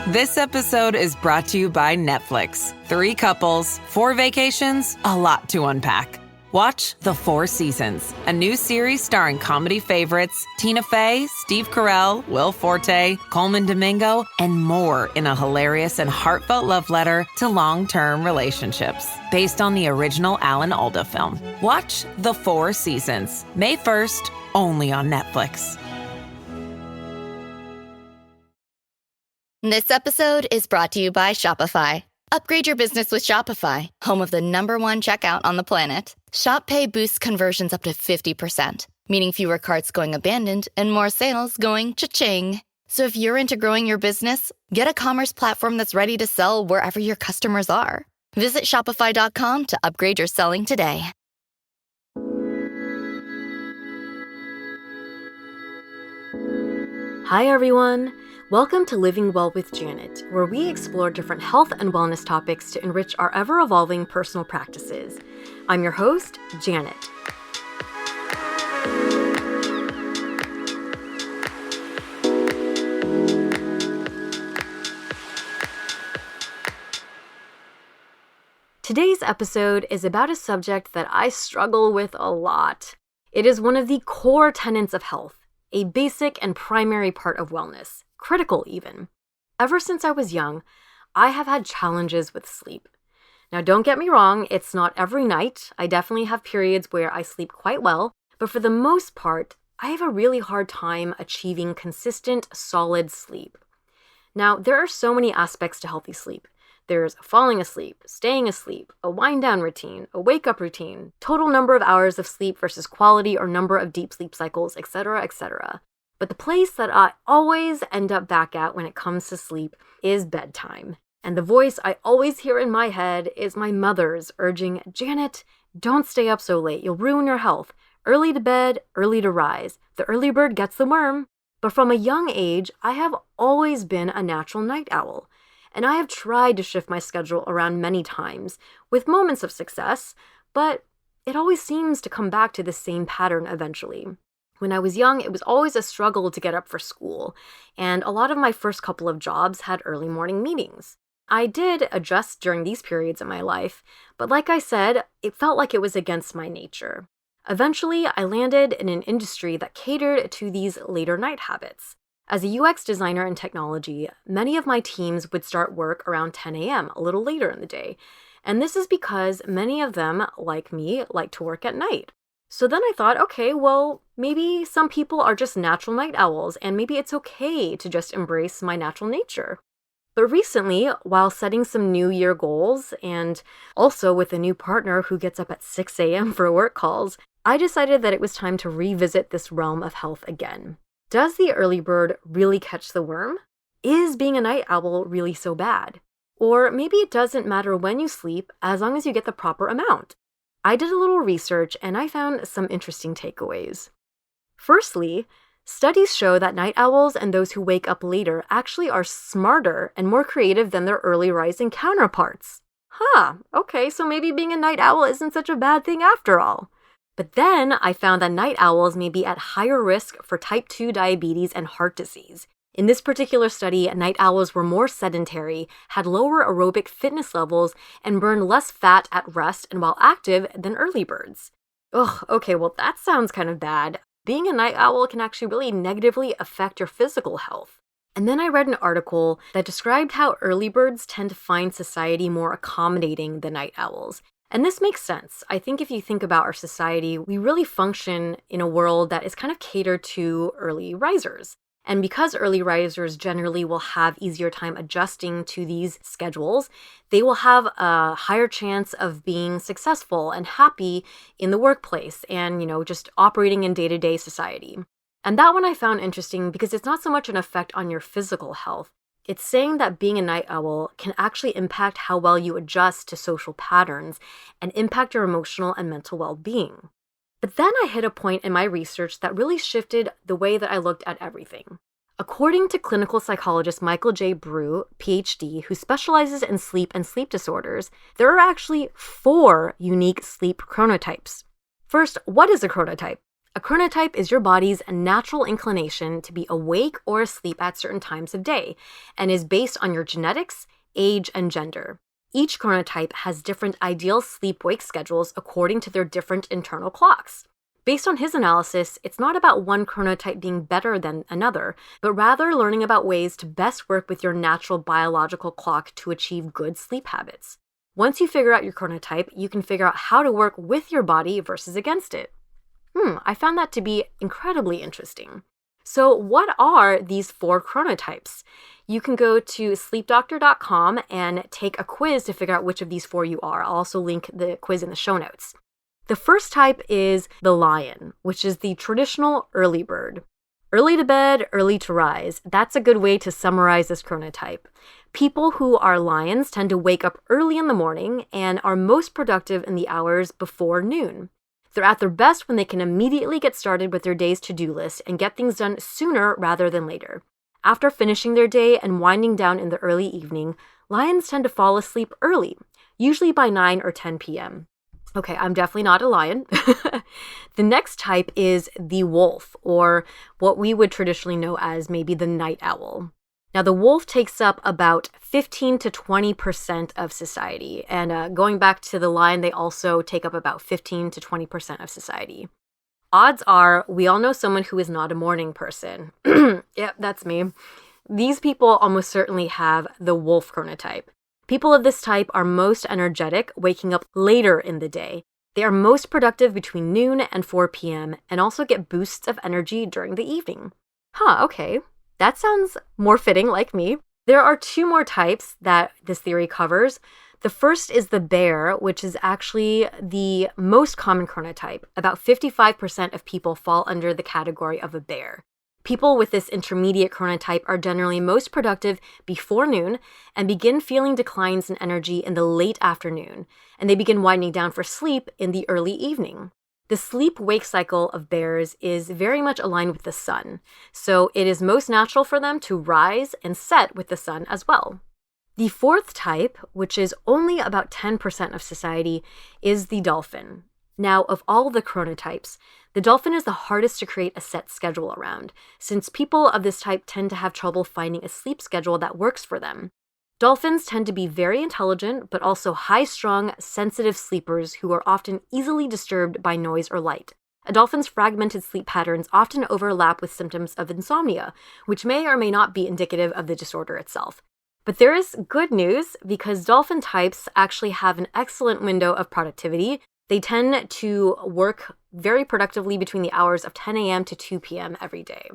This episode is brought to you by Netflix. 3 couples, 4 vacations, a lot to unpack. Watch The 4 Seasons, a new series starring comedy favorites Tina Fey, Steve Carell, Will Forte, Coleman Domingo, and more in a hilarious and heartfelt love letter to long-term relationships. Based on the original Alan Alda film. Watch The 4 Seasons, May 1st, only on Netflix. This episode is brought to you by Shopify. Upgrade your business with Shopify, home of the #1 checkout on the planet. Shop Pay boosts conversions up to 50%, meaning fewer carts going abandoned and more sales going cha-ching. So if you're into growing your business, get a commerce platform that's ready to sell wherever your customers are. Visit shopify.com to upgrade your selling today. Hi everyone! Welcome to Living Well with Janet, where we explore different health and wellness topics to enrich our ever-evolving personal practices. I'm your host, Janet. Today's episode is about a subject that I struggle with a lot. It is one of the core tenets of health, a basic and primary part of wellness. Critical even. Ever since I was young, I have had challenges with sleep. Now don't get me wrong, it's not every night. I definitely have periods where I sleep quite well, but for the most part, I have a really hard time achieving consistent, solid sleep. Now, there are so many aspects to healthy sleep. There's falling asleep, staying asleep, a wind-down routine, a wake-up routine, total number of hours of sleep versus quality or number of deep sleep cycles, etc., etc. But the place that I always end up back at when it comes to sleep is bedtime. And the voice I always hear in my head is my mother's urging, Janet, don't stay up so late. You'll ruin your health. Early to bed, early to rise. The early bird gets the worm. But from a young age, I have always been a natural night owl. And I have tried to shift my schedule around many times, with moments of success, but it always seems to come back to the same pattern eventually. When I was young, it was always a struggle to get up for school, and a lot of my first couple of jobs had early morning meetings. I did adjust during these periods in my life, but like I said, it felt like it was against my nature. Eventually, I landed in an industry that catered to these later night habits. As a UX designer in technology, many of my teams would start work around 10 a.m., a little later in the day, and this is because many of them, like me, like to work at night. So then I thought, okay, well, maybe some people are just natural night owls, and maybe it's okay to just embrace my natural nature. But recently, while setting some New Year goals, and also with a new partner who gets up at 6 a.m. for work calls, I decided that it was time to revisit this realm of health again. Does the early bird really catch the worm? Is being a night owl really so bad? Or maybe it doesn't matter when you sleep as long as you get the proper amount. I did a little research and I found some interesting takeaways. Firstly, studies show that night owls and those who wake up later actually are smarter and more creative than their early rising counterparts. Okay, so maybe being a night owl isn't such a bad thing after all. But then I found that night owls may be at higher risk for type 2 diabetes and heart disease. In this particular study, night owls were more sedentary, had lower aerobic fitness levels, and burned less fat at rest and while active than early birds. Okay, well that sounds kind of bad. Being a night owl can actually really negatively affect your physical health. And then I read an article that described how early birds tend to find society more accommodating than night owls. And this makes sense. I think if you think about our society, we really function in a world that is kind of catered to early risers. And because early risers generally will have easier time adjusting to these schedules, they will have a higher chance of being successful and happy in the workplace and, just operating in day-to-day society. And that one I found interesting because it's not so much an effect on your physical health. It's saying that being a night owl can actually impact how well you adjust to social patterns and impact your emotional and mental well-being. But then I hit a point in my research that really shifted the way that I looked at everything. According to clinical psychologist Michael J. Brew, PhD, who specializes in sleep and sleep disorders, there are actually 4 unique sleep chronotypes. First, what is a chronotype? A chronotype is your body's natural inclination to be awake or asleep at certain times of day and is based on your genetics, age, and gender. Each chronotype has different ideal sleep-wake schedules according to their different internal clocks. Based on his analysis, it's not about one chronotype being better than another, but rather learning about ways to best work with your natural biological clock to achieve good sleep habits. Once you figure out your chronotype, you can figure out how to work with your body versus against it. I found that to be incredibly interesting. So what are these 4 chronotypes? You can go to sleepdoctor.com and take a quiz to figure out which of these 4 you are. I'll also link the quiz in the show notes. The first type is the lion, which is the traditional early bird. Early to bed, early to rise. That's a good way to summarize this chronotype. People who are lions tend to wake up early in the morning and are most productive in the hours before noon. They're at their best when they can immediately get started with their day's to-do list and get things done sooner rather than later. After finishing their day and winding down in the early evening, lions tend to fall asleep early, usually by 9 or 10 p.m. Okay, I'm definitely not a lion. The next type is the wolf, or what we would traditionally know as maybe the night owl. Now, the wolf takes up about 15 to 20% of society. And going back to the lion, they also take up about 15 to 20% of society. Odds are we all know someone who is not a morning person. Yep, that's me. These people almost certainly have the wolf chronotype. People of this type are most energetic, waking up later in the day. They are most productive between noon and 4 p.m. and also get boosts of energy during the evening. Okay. That sounds more fitting like me. There are 2 more types that this theory covers. The first is the bear, which is actually the most common chronotype. About 55% of people fall under the category of a bear. People with this intermediate chronotype are generally most productive before noon and begin feeling declines in energy in the late afternoon, and they begin winding down for sleep in the early evening. The sleep-wake cycle of bears is very much aligned with the sun, so it is most natural for them to rise and set with the sun as well. The fourth type, which is only about 10% of society, is the dolphin. Now, of all the chronotypes, the dolphin is the hardest to create a set schedule around, since people of this type tend to have trouble finding a sleep schedule that works for them. Dolphins tend to be very intelligent, but also high-strung, sensitive sleepers who are often easily disturbed by noise or light. A dolphin's fragmented sleep patterns often overlap with symptoms of insomnia, which may or may not be indicative of the disorder itself. But there is good news because dolphin types actually have an excellent window of productivity. They tend to work very productively between the hours of 10 a.m. to 2 p.m. every day.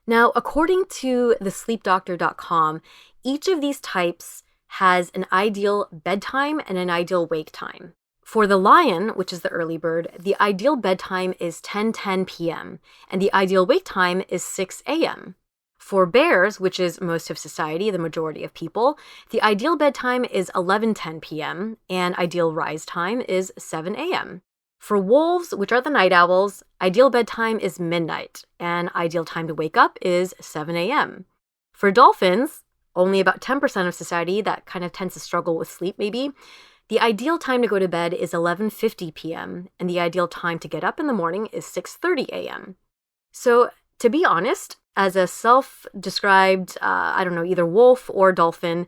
Now, according to the sleepdoctor.com, each of these types has an ideal bedtime and an ideal wake time. For the lion, which is the early bird, the ideal bedtime is 10:10 p.m. and the ideal wake time is 6 a.m. For bears, which is most of society, the majority of people, the ideal bedtime is 11:10 p.m. and ideal rise time is 7 a.m. For wolves, which are the night owls, ideal bedtime is midnight, and ideal time to wake up is 7 a.m. For dolphins, only about 10% of society that kind of tends to struggle with sleep maybe, the ideal time to go to bed is 11:50 p.m., and the ideal time to get up in the morning is 6:30 a.m. So, to be honest, as a self-described, either wolf or dolphin,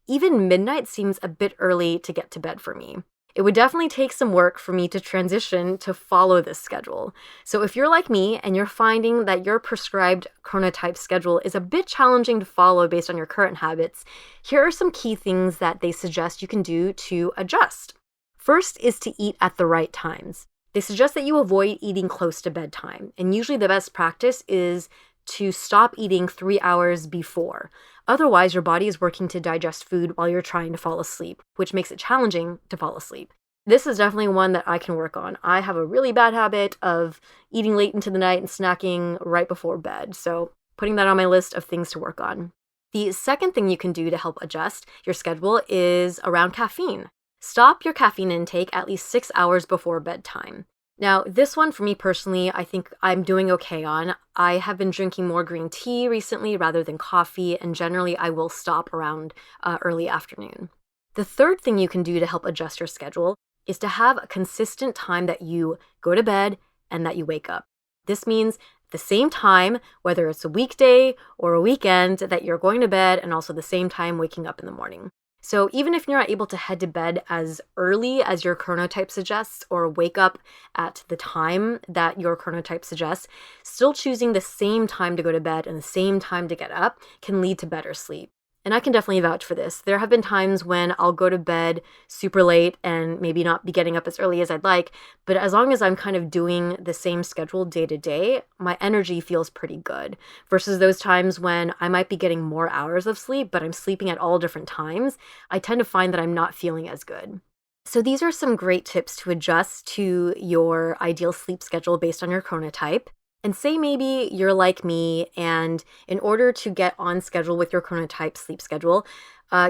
even midnight seems a bit early to get to bed for me. It would definitely take some work for me to transition to follow this schedule. So if you're like me and you're finding that your prescribed chronotype schedule is a bit challenging to follow based on your current habits, here are some key things that they suggest you can do to adjust. First is to eat at the right times. They suggest that you avoid eating close to bedtime, and usually the best practice is to stop eating 3 hours before. Otherwise, your body is working to digest food while you're trying to fall asleep, which makes it challenging to fall asleep. This is definitely one that I can work on. I have a really bad habit of eating late into the night and snacking right before bed, so putting that on my list of things to work on. The second thing you can do to help adjust your schedule is around caffeine. Stop your caffeine intake at least 6 hours before bedtime. Now, this one for me personally, I think I'm doing okay on. I have been drinking more green tea recently rather than coffee, and generally I will stop around early afternoon. The third thing you can do to help adjust your schedule is to have a consistent time that you go to bed and that you wake up. This means the same time, whether it's a weekday or a weekend, that you're going to bed, and also the same time waking up in the morning. So even if you're not able to head to bed as early as your chronotype suggests or wake up at the time that your chronotype suggests, still choosing the same time to go to bed and the same time to get up can lead to better sleep. And I can definitely vouch for this. There have been times when I'll go to bed super late and maybe not be getting up as early as I'd like, but as long as I'm kind of doing the same schedule day to day, my energy feels pretty good. Versus those times when I might be getting more hours of sleep, but I'm sleeping at all different times, I tend to find that I'm not feeling as good. So these are some great tips to adjust to your ideal sleep schedule based on your chronotype. And say maybe you're like me, and in order to get on schedule with your chronotype sleep schedule,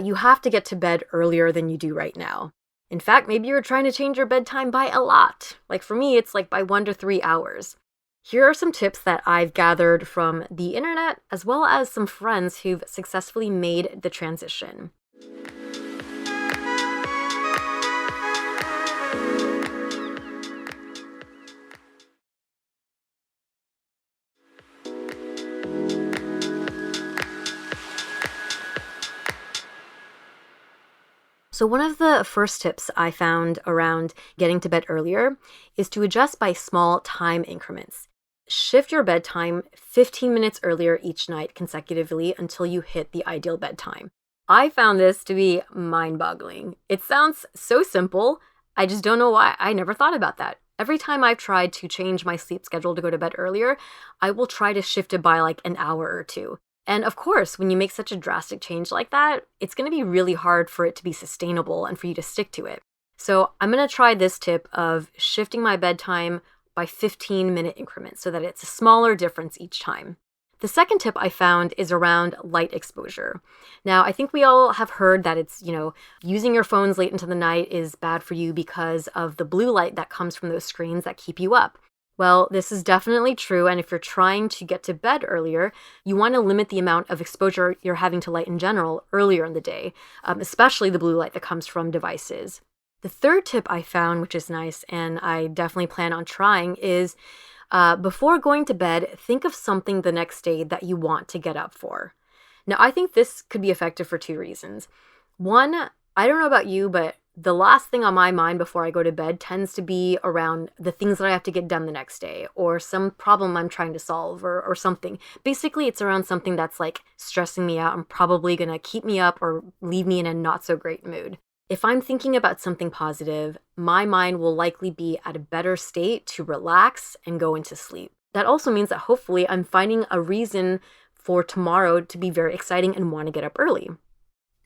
you have to get to bed earlier than you do right now. In fact, maybe you're trying to change your bedtime by a lot. Like for me, it's like by 1 to 3 hours. Here are some tips that I've gathered from the internet, as well as some friends who've successfully made the transition. So one of the first tips I found around getting to bed earlier is to adjust by small time increments. Shift your bedtime 15 minutes earlier each night consecutively until you hit the ideal bedtime. I found this to be mind-boggling. It sounds so simple, I just don't know why I never thought about that. Every time I've tried to change my sleep schedule to go to bed earlier, I will try to shift it by like an hour or two. And of course, when you make such a drastic change like that, it's going to be really hard for it to be sustainable and for you to stick to it. So I'm going to try this tip of shifting my bedtime by 15-minute increments so that it's a smaller difference each time. The second tip I found is around light exposure. Now, I think we all have heard that it's, using your phones late into the night is bad for you because of the blue light that comes from those screens that keep you up. Well, this is definitely true, and if you're trying to get to bed earlier, you want to limit the amount of exposure you're having to light in general earlier in the day, especially the blue light that comes from devices. The third tip I found, which is nice, and I definitely plan on trying, is before going to bed, think of something the next day that you want to get up for. Now, I think this could be effective for 2 reasons. One, I don't know about you, but the last thing on my mind before I go to bed tends to be around the things that I have to get done the next day or some problem I'm trying to solve or something. Basically, it's around something that's like stressing me out and probably going to keep me up or leave me in a not so great mood. If I'm thinking about something positive, my mind will likely be at a better state to relax and go into sleep. That also means that hopefully I'm finding a reason for tomorrow to be very exciting and want to get up early.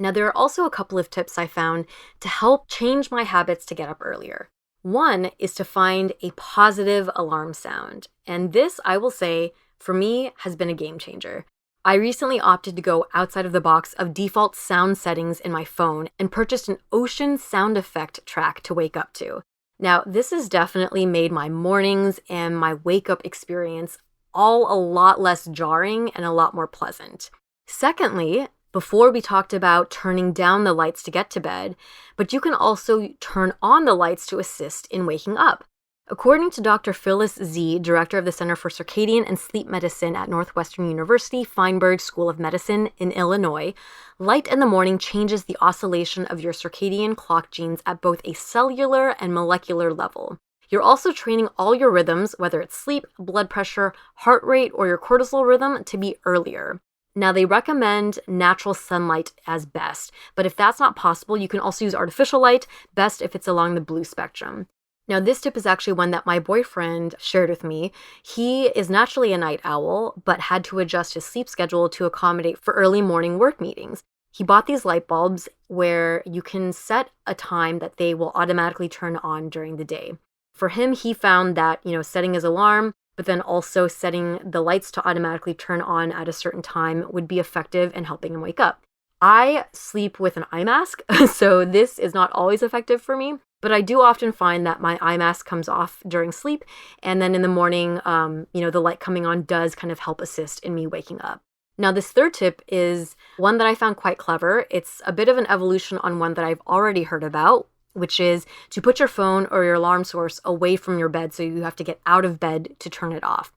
Now, there are also a couple of tips I found to help change my habits to get up earlier. One is to find a positive alarm sound. And this, I will say, for me, has been a game changer. I recently opted to go outside of the box of default sound settings in my phone and purchased an ocean sound effect track to wake up to. Now, this has definitely made my mornings and my wake-up experience all a lot less jarring and a lot more pleasant. Secondly, before we talked about turning down the lights to get to bed, but you can also turn on the lights to assist in waking up. According to Dr. Phyllis Z., director of the Center for Circadian and Sleep Medicine at Northwestern University Feinberg School of Medicine in Illinois, light in the morning changes the oscillation of your circadian clock genes at both a cellular and molecular level. You're also training all your rhythms, whether it's sleep, blood pressure, heart rate, or your cortisol rhythm, to be earlier. Now, they recommend natural sunlight as best, but if that's not possible, you can also use artificial light, best if it's along the blue spectrum. Now, this tip is actually one that my boyfriend shared with me. He is naturally a night owl, but had to adjust his sleep schedule to accommodate for early morning work meetings. He bought these light bulbs where you can set a time that they will automatically turn on during the day. For him, he found that, setting his alarm, but then also setting the lights to automatically turn on at a certain time would be effective in helping him wake up. I sleep with an eye mask, so this is not always effective for me, but I do often find that my eye mask comes off during sleep, and then in the morning, the light coming on does kind of help assist in me waking up. Now, this third tip is one that I found quite clever. It's a bit of an evolution on one that I've already heard about, which is to put your phone or your alarm source away from your bed so you have to get out of bed to turn it off.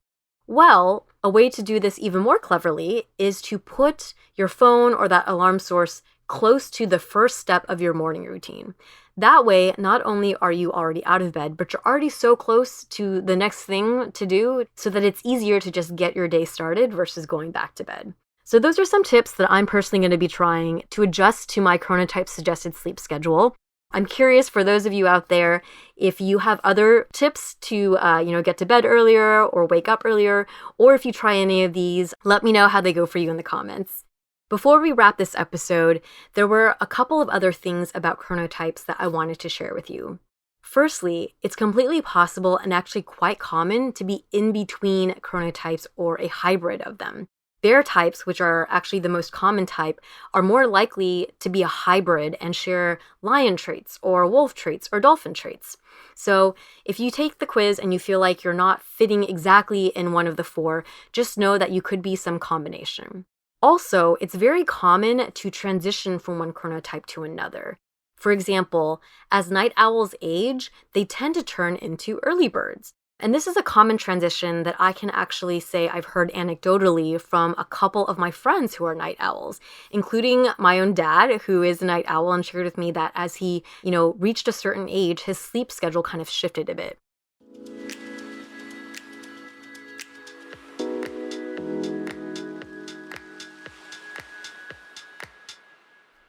Well, a way to do this even more cleverly is to put your phone or that alarm source close to the first step of your morning routine. That way, not only are you already out of bed, but you're already so close to the next thing to do so that it's easier to just get your day started versus going back to bed. So those are some tips that I'm personally going to be trying to adjust to my Chronotype suggested sleep schedule. I'm curious for those of you out there, if you have other tips to, get to bed earlier or wake up earlier, or if you try any of these, let me know how they go for you in the comments. Before we wrap this episode, there were a couple of other things about chronotypes that I wanted to share with you. Firstly, it's completely possible and actually quite common to be in between chronotypes or a hybrid of them. Bear types, which are actually the most common type, are more likely to be a hybrid and share lion traits or wolf traits or dolphin traits. So if you take the quiz and you feel like you're not fitting exactly in one of the four, just know that you could be some combination. Also, it's very common to transition from one chronotype to another. For example, as night owls age, they tend to turn into early birds. And this is a common transition that I can actually say I've heard anecdotally from a couple of my friends who are night owls, including my own dad, who is a night owl and shared with me that as he, reached a certain age, his sleep schedule kind of shifted a bit.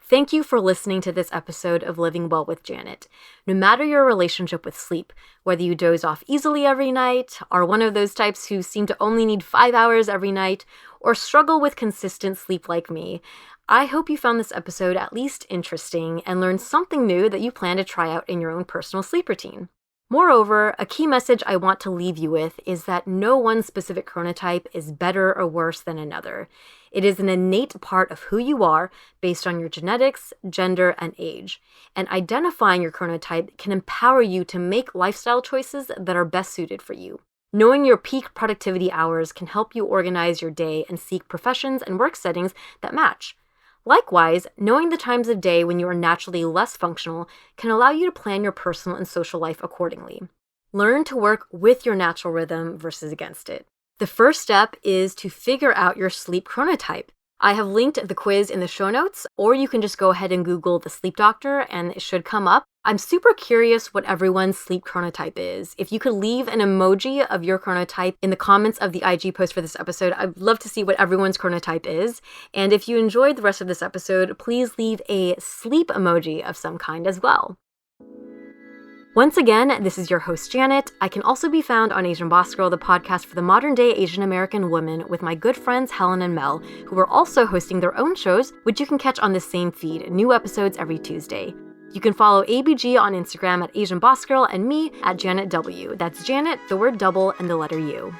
Thank you for listening to this episode of Living Well with Janet. No matter your relationship with sleep, whether you doze off easily every night, are one of those types who seem to only need 5 hours every night, or struggle with consistent sleep like me, I hope you found this episode at least interesting and learned something new that you plan to try out in your own personal sleep routine. Moreover, a key message I want to leave you with is that no one specific chronotype is better or worse than another. It is an innate part of who you are based on your genetics, gender, and age. And identifying your chronotype can empower you to make lifestyle choices that are best suited for you. Knowing your peak productivity hours can help you organize your day and seek professions and work settings that match. Likewise, knowing the times of day when you are naturally less functional can allow you to plan your personal and social life accordingly. Learn to work with your natural rhythm versus against it. The first step is to figure out your sleep chronotype. I have linked the quiz in the show notes, or you can just go ahead and Google the sleep doctor and it should come up. I'm super curious what everyone's sleep chronotype is. If you could leave an emoji of your chronotype in the comments of the IG post for this episode, I'd love to see what everyone's chronotype is. And if you enjoyed the rest of this episode, please leave a sleep emoji of some kind as well. Once again, this is your host, Janet. I can also be found on Asian Boss Girl, the podcast for the modern-day Asian American woman, with my good friends Helen and Mel, who are also hosting their own shows, which you can catch on the same feed, new episodes every Tuesday. You can follow ABG on Instagram at Asian Boss Girl and me at Janet W. That's Janet, the word double, and the letter U.